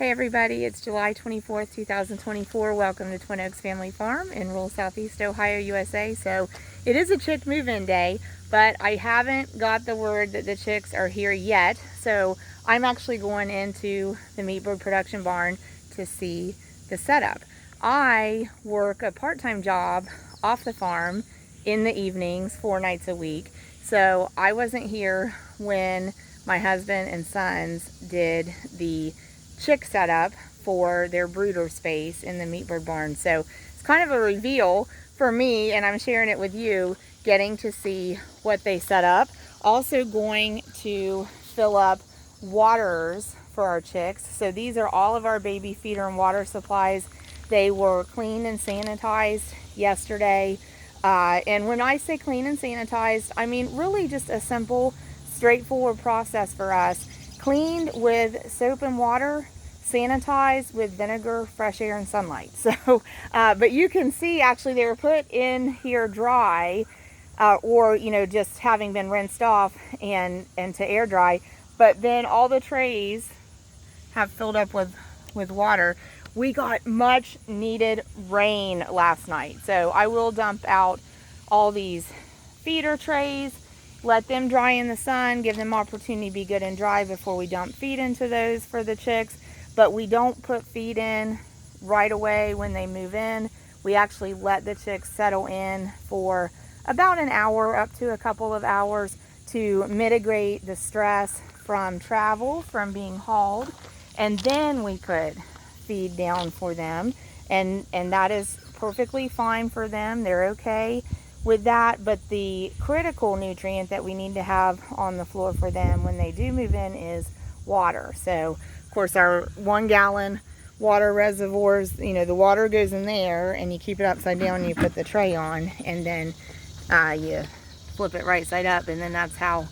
Hey everybody, it's July 24th, 2024. Welcome to Twin Oaks Family Farm in rural southeast Ohio, USA. So it is a chick move-in day, but I haven't got the word that the chicks are here yet. So I'm actually going into the meat bird production barn to see the setup. I work a part-time job off the farm in the evenings, 4 nights a week. So I wasn't here when my husband and sons did the chick setup for their brooder space in the meat bird barn. So it's kind of a reveal for me, and I'm sharing it with you, getting to see what they set up. Also going to fill up waters for our chicks. So these are all of our baby feeder and water supplies. They were cleaned and sanitized yesterday. And when I say clean and sanitized, I mean really just a simple, straightforward process for us. Cleaned with soap and water, sanitized with vinegar, fresh air, and sunlight. So, but you can see actually they were put in here dry, or just having been rinsed off and to air dry. But then all the trays have filled up with water. We got much needed rain last night, so I will dump out all these feeder trays. Let them dry in the sun, give them opportunity to be good and dry before we dump feed into those for the chicks. But we don't put feed in right away when they move in. We actually let the chicks settle in for about an hour up to a couple of hours to mitigate the stress from travel, from being hauled. And then we put feed down for them. And that is perfectly fine for them. They're okay with that, but the critical nutrient that we need to have on the floor for them when they do move in is water. So of course our 1 gallon water reservoirs, the water goes in there and you keep it upside down and you put the tray on, and then you flip it right side up, and then that's how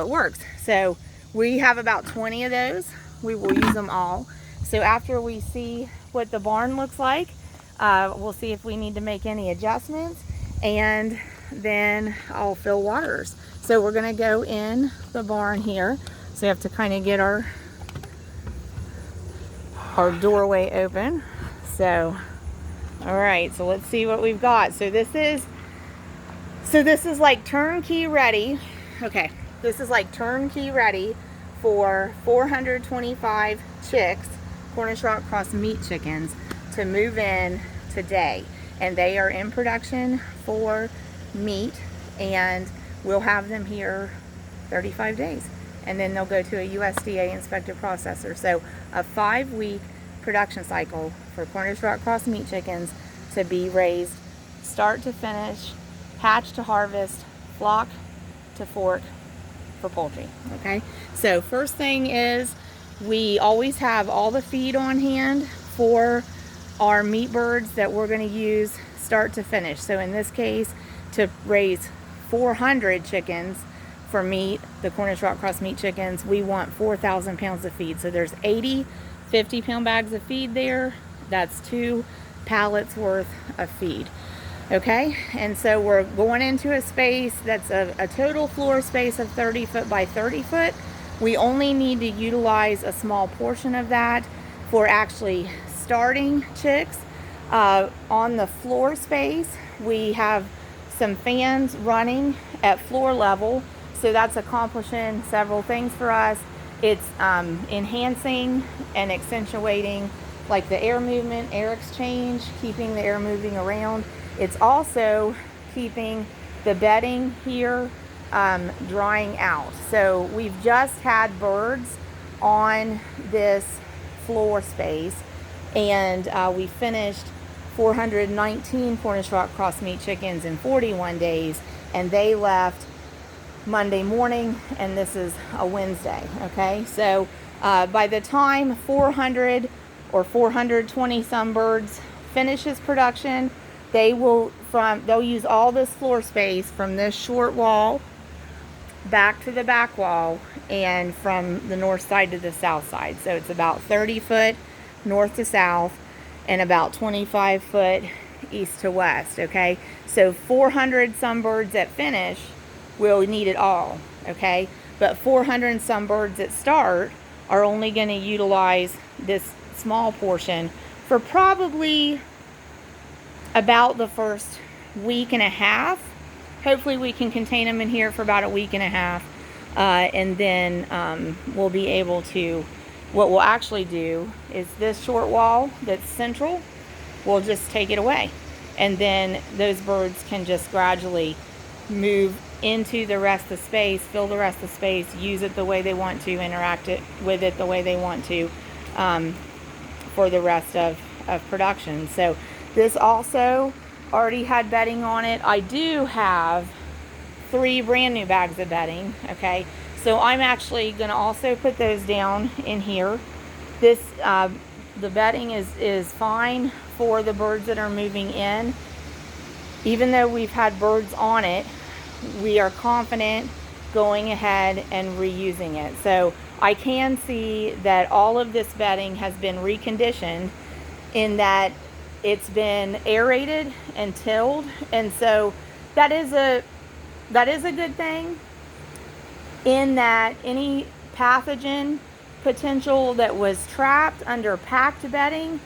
it works. So we have about 20 of those. We will use them all. So after we see what the barn looks like, we'll see if we need to make any adjustments, and then I'll fill waters. So we're gonna go in the barn here. So we have to kind of get our doorway open. So, all right, so let's see what we've got. So this is like turnkey ready. Okay, this is like turnkey ready for 425 chicks, Cornish Rock Cross meat chickens, to move in today. And they are in production for meat, and we'll have them here 35 days. And then they'll go to a USDA inspected processor. So a 5-week production cycle for Cornish Rock Cross meat chickens to be raised start to finish, hatch to harvest, flock to fork for poultry. Okay, so first thing is we always have all the feed on hand for our meat birds that we're going to use start to finish. So in this case, to raise 400 chickens for meat, the Cornish Rock Cross meat chickens, we want 4,000 pounds of feed. So there's 80 50-pound bags of feed there. That's 2 pallets worth of feed. Okay, and so we're going into a space that's a total floor space of 30 foot by 30 foot. We only need to utilize a small portion of that for actually starting chicks. On the floor space, we have some fans running at floor level, so that's accomplishing several things for us. It's enhancing and accentuating like the air movement, air exchange, keeping the air moving around. It's also keeping the bedding here drying out. So we've just had birds on this floor space, and we finished 419 Cornish Rock Cross meat chickens in 41 days, and they left Monday morning, and this is a Wednesday. Okay, so by the time 400 or 420 some birds finishes production, they'll use all this floor space from this short wall back to the back wall, and from the north side to the south side. So it's about 30 foot north to south and about 25 foot east to west. Okay, so 400 some birds that finish will need it all. Okay, but 400 some birds that start are only going to utilize this small portion for probably about the first week and a half. Hopefully we can contain them in here for about a week and a half. And then we'll be able to, what we'll actually do is this short wall that's central, we'll just take it away. And then those birds can just gradually move into the rest of the space, fill the rest of the space, use it the way they want to, interact with it the way they want to for the rest of production. So this also already had bedding on it. I do have 3 brand new bags of bedding, okay? So I'm actually going to also put those down in here. This, the bedding is fine for the birds that are moving in. Even though we've had birds on it, we are confident going ahead and reusing it. So I can see that all of this bedding has been reconditioned in that it's been aerated and tilled, and so that is a good thing, in that any pathogen potential that was trapped under packed bedding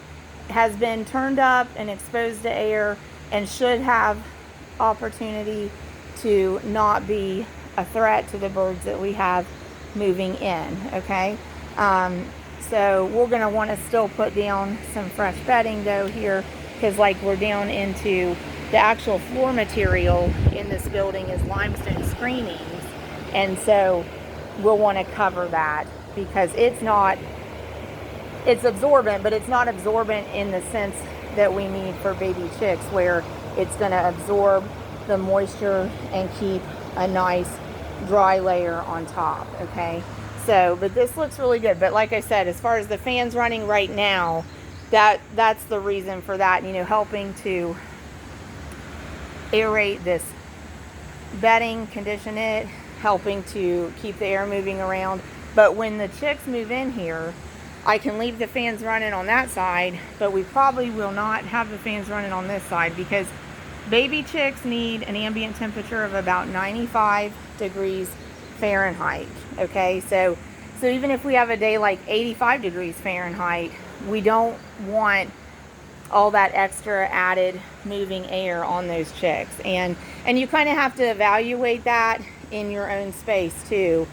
has been turned up and exposed to air and should have opportunity to not be a threat to the birds that we have moving in, okay? So we're going to want to still put down some fresh bedding though here, because like we're down into the actual floor material in this building is limestone screenings, and so we'll want to cover that because it's absorbent, but it's not absorbent in the sense that we need for baby chicks, where it's going to absorb the moisture and keep a nice dry layer on top, okay? So, but this looks really good. But like I said, as far as the fans running right now, that's the reason for that, you know, helping to aerate this bedding, condition it, helping to keep the air moving around. But when the chicks move in here, I can leave the fans running on that side, but we probably will not have the fans running on this side because baby chicks need an ambient temperature of about 95 degrees Fahrenheit, okay? So even if we have a day like 85 degrees Fahrenheit, we don't want all that extra added moving air on those chicks. And you kind of have to evaluate that in your own space too,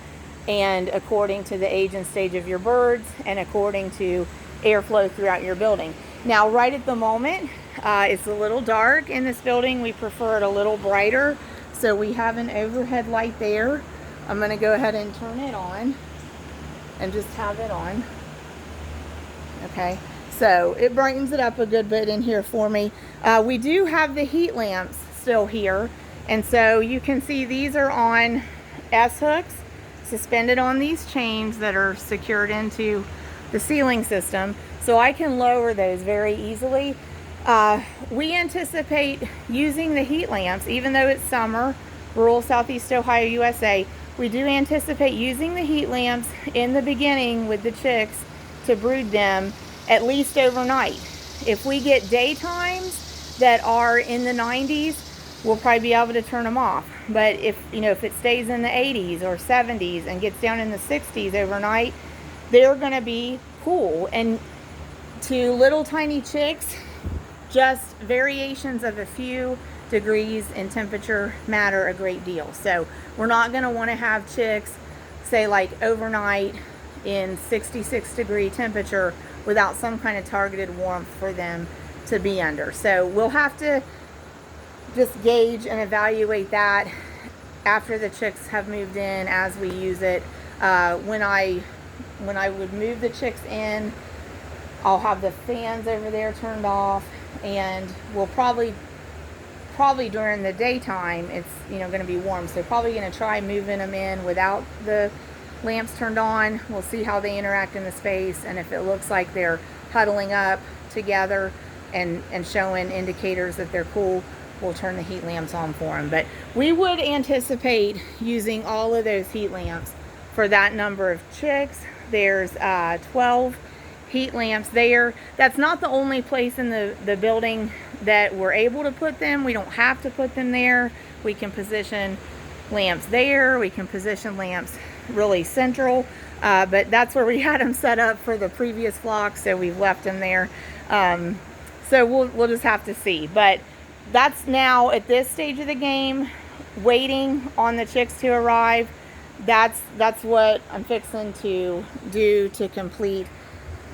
and according to the age and stage of your birds and according to airflow throughout your building. Now, right at the moment, it's a little dark in this building. We prefer it a little brighter. So we have an overhead light there. I'm going to go ahead and turn it on and just have it on. Okay, so it brightens it up a good bit in here for me. We do have the heat lamps still here, and so you can see these are on S-hooks suspended on these chains that are secured into the ceiling system, so I can lower those very easily. We anticipate using the heat lamps, even though it's summer, rural Southeast Ohio, USA. We do anticipate using the heat lamps in the beginning with the chicks to brood them at least overnight. If we get daytimes that are in the 90s, we'll probably be able to turn them off. But if it stays in the 80s or 70s and gets down in the 60s overnight, they're going to be cool. And to little tiny chicks, just variations of a few degrees in temperature matter a great deal. So we're not going to want to have chicks, say like overnight in 66 degree temperature without some kind of targeted warmth for them to be under. So we'll have to just gauge and evaluate that after the chicks have moved in as we use it. When I would move the chicks in, I'll have the fans over there turned off, and we'll probably during the daytime it's going to be warm, so probably going to try moving them in without the lamps turned on. We'll see how they interact in the space, and if it looks like they're huddling up together and showing indicators that they're cool, we'll turn the heat lamps on for them. But we would anticipate using all of those heat lamps for that number of chicks. There's 12 heat lamps there. That's not the only place in the building that we're able to put them. We don't have to put them there. We can position lamps there. We can position lamps really central. But that's where we had them set up for the previous flock, so we've left them there. So we'll just have to see. But that's now at this stage of the game, waiting on the chicks to arrive. That's what I'm fixing to do to complete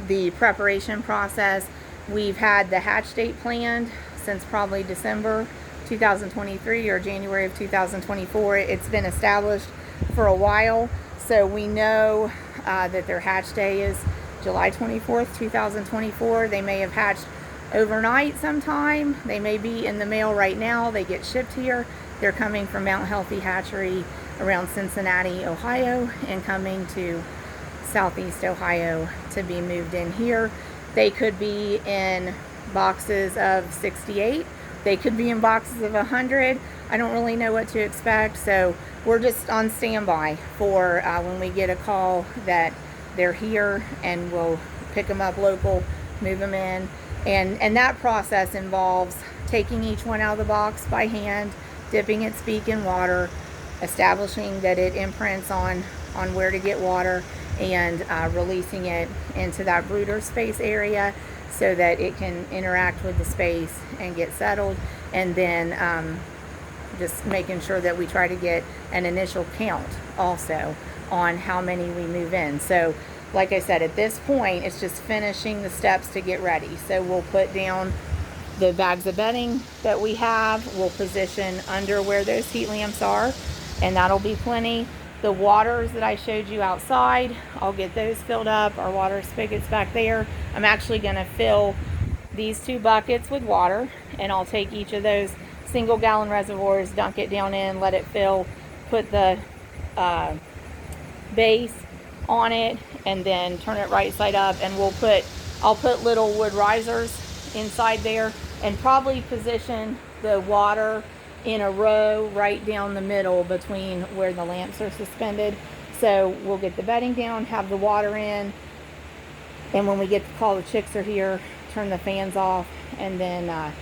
the preparation process. We've had the hatch date planned since probably December 2023 or January of 2024. It's been established for a while, so we know that their hatch day is July 24th, 2024. They may have hatched overnight sometime. They may be in the mail right now. They get shipped here. They're coming from Mount Healthy Hatchery around Cincinnati, Ohio, and coming to Southeast Ohio to be moved in here. They could be in boxes of 68. They could be in boxes of 100. I don't really know what to expect, so we're just on standby for when we get a call that they're here, and we'll pick them up local, move them in. And that process involves taking each one out of the box by hand, dipping its beak in water, establishing that it imprints on where to get water, and releasing it into that brooder space area so that it can interact with the space and get settled. And then just making sure that we try to get an initial count also on how many we move in. So like I said, at this point, it's just finishing the steps to get ready. So we'll put down the bags of bedding that we have. We'll position under where those heat lamps are, and that'll be plenty. The waters that I showed you outside, I'll get those filled up. Our water spigot's back there. I'm actually gonna fill these 2 buckets with water, and I'll take each of those single gallon reservoirs, dunk it down in, let it fill, put the base on it, and then turn it right side up. And I'll put little wood risers inside there, and probably position the water in a row right down the middle between where the lamps are suspended. So we'll get the bedding down, have the water in, and when we get the call the chicks are here, turn the fans off, and then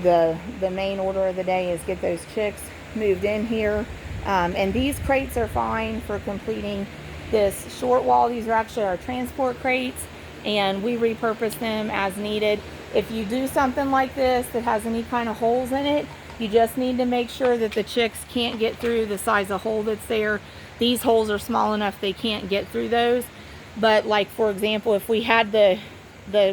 the main order of the day is get those chicks moved in here. And these crates are fine for completing this short wall. These are actually our transport crates, and we repurpose them as needed. If you do something like this that has any kind of holes in it, you just need to make sure that the chicks can't get through the size of hole that's there. These holes are small enough they can't get through those. But like, for example, if we had the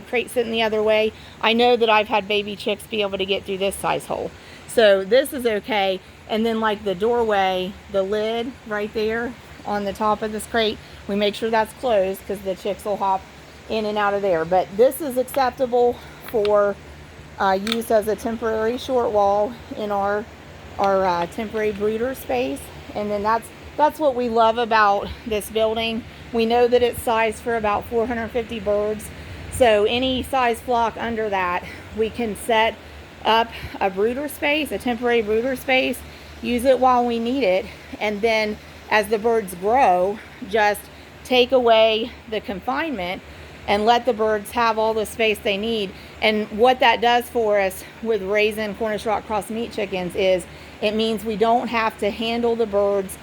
crate sitting the other way, I know that I've had baby chicks be able to get through this size hole. So this is okay. And then like the doorway, the lid right there on the top of this crate, we make sure that's closed because the chicks will hop in and out of there. But this is acceptable for use as a temporary short wall in our temporary brooder space. And then that's what we love about this building. We know that it's sized for about 450 birds. So any size flock under that, we can set up a brooder space, a temporary brooder space, use it while we need it, and then as the birds grow, just take away the confinement and let the birds have all the space they need. And what that does for us with raising Cornish rock cross meat chickens is it means we don't have to handle the birds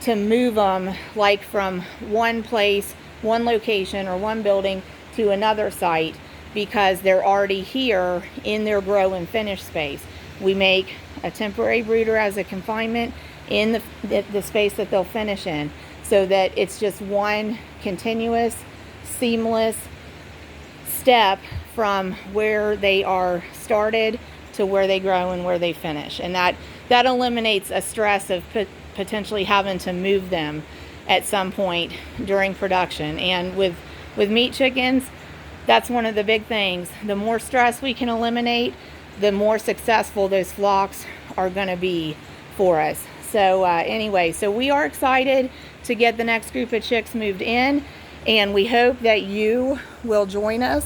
to move them like from one place, one location or one building to another site, because they're already here in their grow and finish space. We make a temporary brooder as a confinement in the space that they'll finish in, so that it's just one continuous, seamless step from where they are started to where they grow and where they finish. And that eliminates a stress of potentially having to move them at some point during production. And with meat chickens, that's one of the big things. The more stress we can eliminate, the more successful those flocks are going to be for us. So anyway, so we are excited to get the next group of chicks moved in, and we hope that you will join us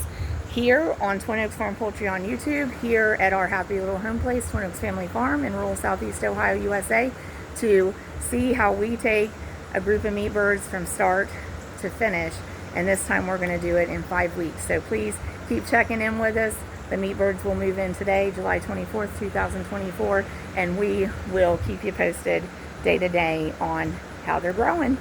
here on Twin Oaks Farm Poultry on YouTube, here at our happy little home place, Twin Oaks Family Farm in rural Southeast Ohio, USA, to see how we take a group of meat birds from start to finish. And this time we're going to do it in 5 weeks. So please keep checking in with us. The meat birds will move in today, July 24th, 2024, and we will keep you posted day to day on how they're growing.